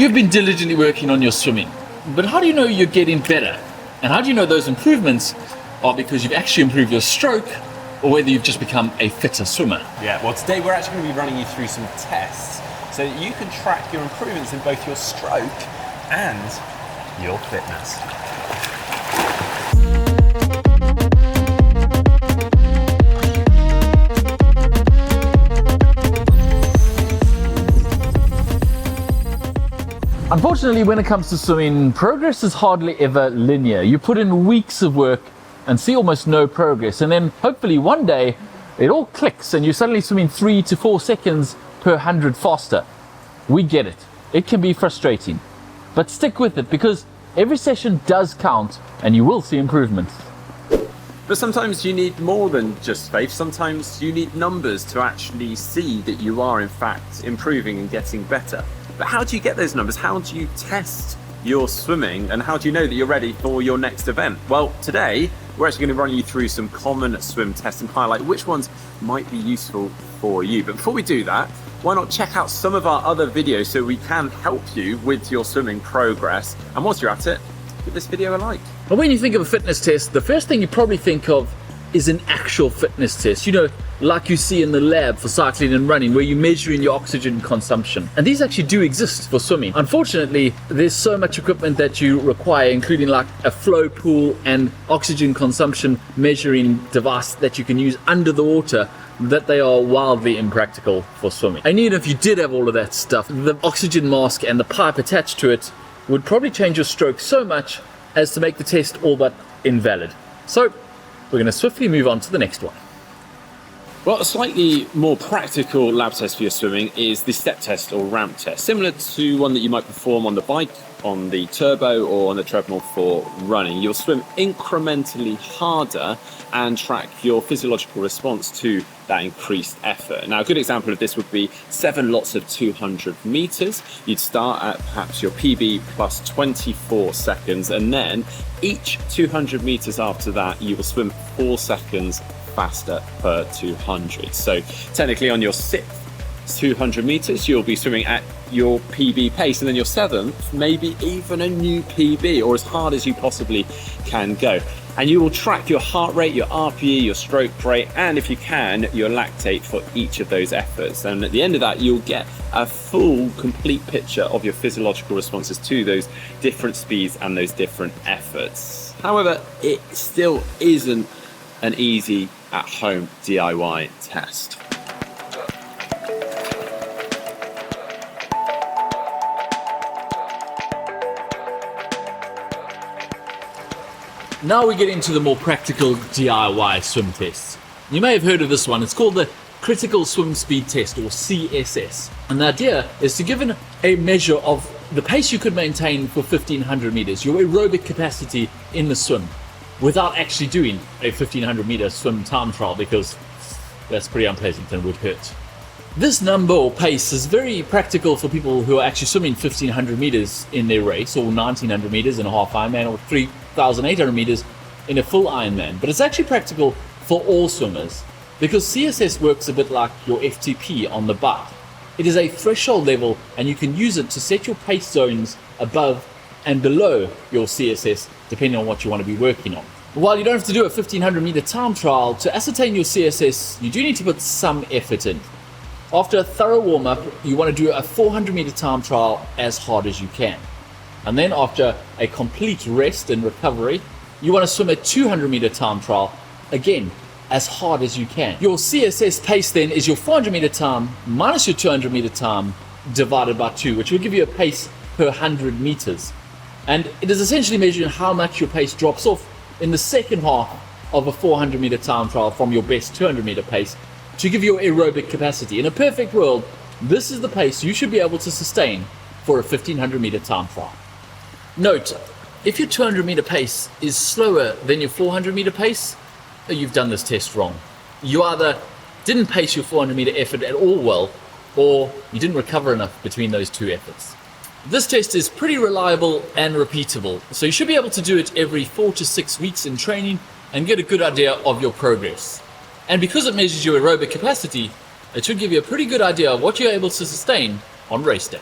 You've been diligently working on your swimming, but how do you know you're getting better? And how do you know those improvements are because you've actually improved your stroke or whether you've just become a fitter swimmer? Yeah, well today we're actually going to be running you through some tests so that you can track your improvements in both your stroke and your fitness. Unfortunately, when it comes to swimming, progress is hardly ever linear. You put in weeks of work and see almost no progress, and then hopefully one day it all clicks and you're suddenly swimming 3 to 4 seconds per 100 faster. We get it. It can be frustrating, but stick with it because every session does count and you will see improvements. But sometimes you need more than just faith. Sometimes you need numbers to actually see that you are in fact improving and getting better. But how do you get those numbers? How do you test your swimming, and how do you know that you're ready for your next event? Well, today we're actually going to run you through some common swim tests and highlight which ones might be useful for you. But before we do that, why not check out some of our other videos so we can help you with your swimming progress. And once you're at it, give this video a like. Well, when you think of a fitness test, the first thing you probably think of is an actual fitness test, you know, like you see in the lab for cycling and running, where you're measuring your oxygen consumption. And these actually do exist for swimming. Unfortunately, there's so much equipment that you require, including like a flow pool and oxygen consumption measuring device that you can use under the water, that they are wildly impractical for swimming. And even if you did have all of that stuff, the oxygen mask and the pipe attached to it would probably change your stroke so much as to make the test all but invalid. So we're going to swiftly move on to the next one. Well, a slightly more practical lab test for your swimming is the step test or ramp test, similar to one that you might perform on the bike, on the turbo, or on the treadmill for running. You'll swim incrementally harder and track your physiological response to that increased effort. Now, a good example of this would be 7 lots of 200 meters. You'd start at perhaps your PB plus 24 seconds, and then each 200 meters after that, you will swim 4 seconds faster per 200. So technically on your 6th 200 meters, you'll be swimming at your PB pace, and then your 7th, maybe even a new PB, or as hard as you possibly can go. And you will track your heart rate, your RPE, your stroke rate, and if you can, your lactate for each of those efforts. And at the end of that, you'll get a full, complete picture of your physiological responses to those different speeds and those different efforts. However, it still isn't an easy at-home DIY test. Now we get into the more practical DIY swim tests. You may have heard of this one. It's called the Critical Swim Speed Test, or CSS. And the idea is to give a measure of the pace you could maintain for 1500 meters, your aerobic capacity in the swim, without actually doing a 1500 meter swim time trial, because that's pretty unpleasant and would hurt. This number or pace is very practical for people who are actually swimming 1500 meters in their race, or 1900 meters in a half Ironman, or 3800 meters in a full Ironman. But it's actually practical for all swimmers because CSS works a bit like your FTP on the bike. It is a threshold level, and you can use it to set your pace zones above and below your CSS depending on what you want to be working on. While you don't have to do a 1500 meter time trial, to ascertain your CSS, you do need to put some effort in. After a thorough warm-up, you want to do a 400 meter time trial as hard as you can. And then after a complete rest and recovery, you want to swim a 200 meter time trial, again, as hard as you can. Your CSS pace then is your 400 meter time minus your 200 meter time divided by 2, which will give you a pace per 100 meters. And it is essentially measuring how much your pace drops off in the second half of a 400 meter time trial from your best 200 meter pace to give you your aerobic capacity. In a perfect world, this is the pace you should be able to sustain for a 1500 meter time trial. Note, if your 200 meter pace is slower than your 400 meter pace, you've done this test wrong. You either didn't pace your 400 meter effort at all well, or you didn't recover enough between those two efforts. This test is pretty reliable and repeatable, so you should be able to do it every 4 to 6 weeks in training and get a good idea of your progress. And because it measures your aerobic capacity, it should give you a pretty good idea of what you're able to sustain on race day.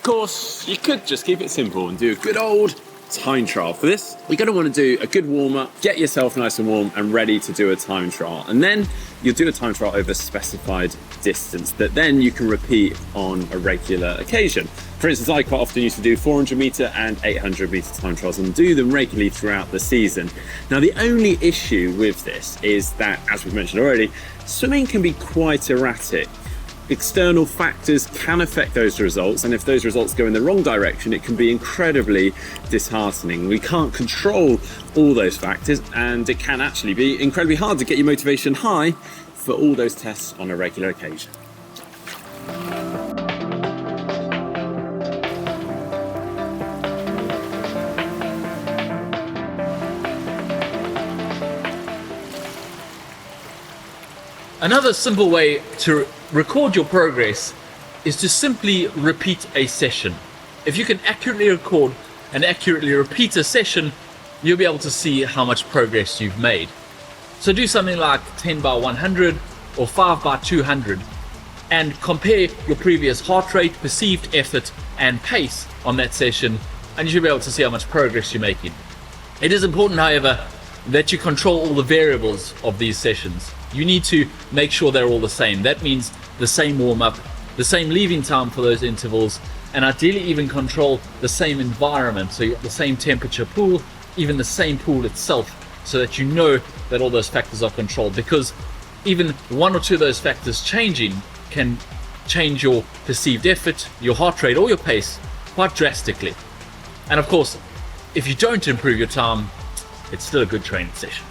course, you could just keep it simple and do a good old time trial. For this, you're going to want to do a good warm-up, get yourself nice and warm and ready to do a time trial. And then you'll do a time trial over a specified distance that then you can repeat on a regular occasion. For instance, I quite often used to do 400 meter and 800 meter time trials and do them regularly throughout the season. Now, the only issue with this is that, as we've mentioned already, swimming can be quite erratic. External factors can affect those results, and if those results go in the wrong direction, it can be incredibly disheartening. We can't control all those factors, and it can actually be incredibly hard to get your motivation high for all those tests on a regular occasion. Another simple way to record your progress is to simply repeat a session. If you can accurately record and accurately repeat a session, you'll be able to see how much progress you've made. So do something like 10 by 100 or 5 by 200 and compare your previous heart rate, perceived effort and pace on that session, and you should be able to see how much progress you're making. It is important, however, that you control all the variables of these sessions. You need to make sure they're all the same. That means the same warm-up, the same leaving time for those intervals, and ideally even control the same environment. So you got the same temperature pool, even the same pool itself, so that you know that all those factors are controlled, because even one or two of those factors changing can change your perceived effort, your heart rate or your pace quite drastically. And of course, if you don't improve your time, it's still a good training session.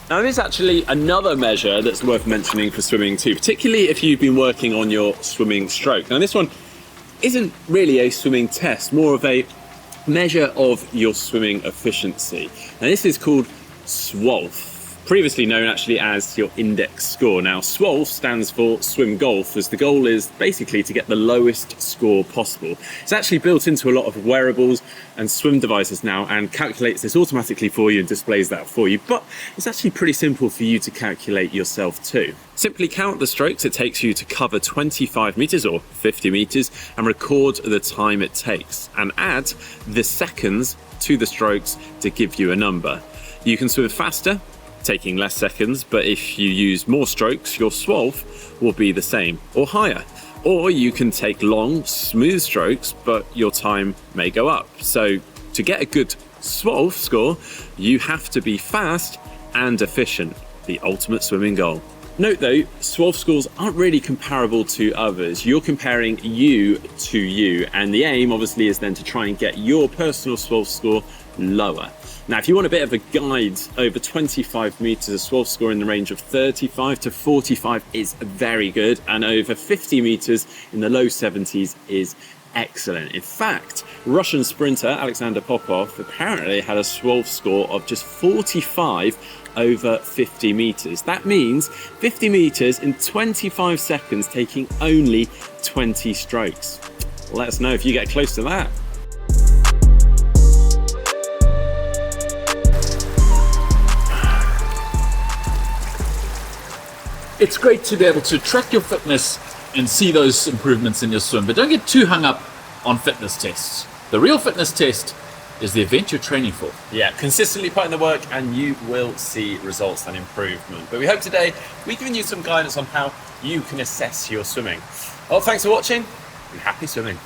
Now, there's actually another measure that's worth mentioning for swimming too, particularly if you've been working on your swimming stroke. Now, this one isn't really a swimming test, more of a measure of your swimming efficiency. Now, this is called SWOLF, previously known actually as your index score. Now, SWOLF stands for swim golf, as the goal is basically to get the lowest score possible. It's actually built into a lot of wearables and swim devices now and calculates this automatically for you and displays that for you, but it's actually pretty simple for you to calculate yourself too. Simply count the strokes it takes you to cover 25 meters or 50 meters and record the time it takes, and add the seconds to the strokes to give you a number. You can swim faster, taking less seconds, but if you use more strokes, your SWOLF will be the same or higher. Or you can take long, smooth strokes, but your time may go up. So to get a good SWOLF score, you have to be fast and efficient, the ultimate swimming goal. Note though, SWOLF scores aren't really comparable to others. You're comparing you to you, and the aim obviously is then to try and get your personal SWOLF score lower. Now, if you want a bit of a guide, over 25 meters, a SWOLF score in the range of 35 to 45 is very good, and over 50 meters in the low 70s is excellent. In fact, Russian sprinter Alexander Popov apparently had a SWOLF score of just 45 over 50 meters. That means 50 meters in 25 seconds, taking only 20 strokes. Let us know if you get close to that. It's great to be able to track your fitness and see those improvements in your swim, but don't get too hung up on fitness tests. The real fitness test is the event you're training for. Yeah, consistently put in the work and you will see results and improvement. But we hope today we've given you some guidance on how you can assess your swimming. Well, thanks for watching and happy swimming.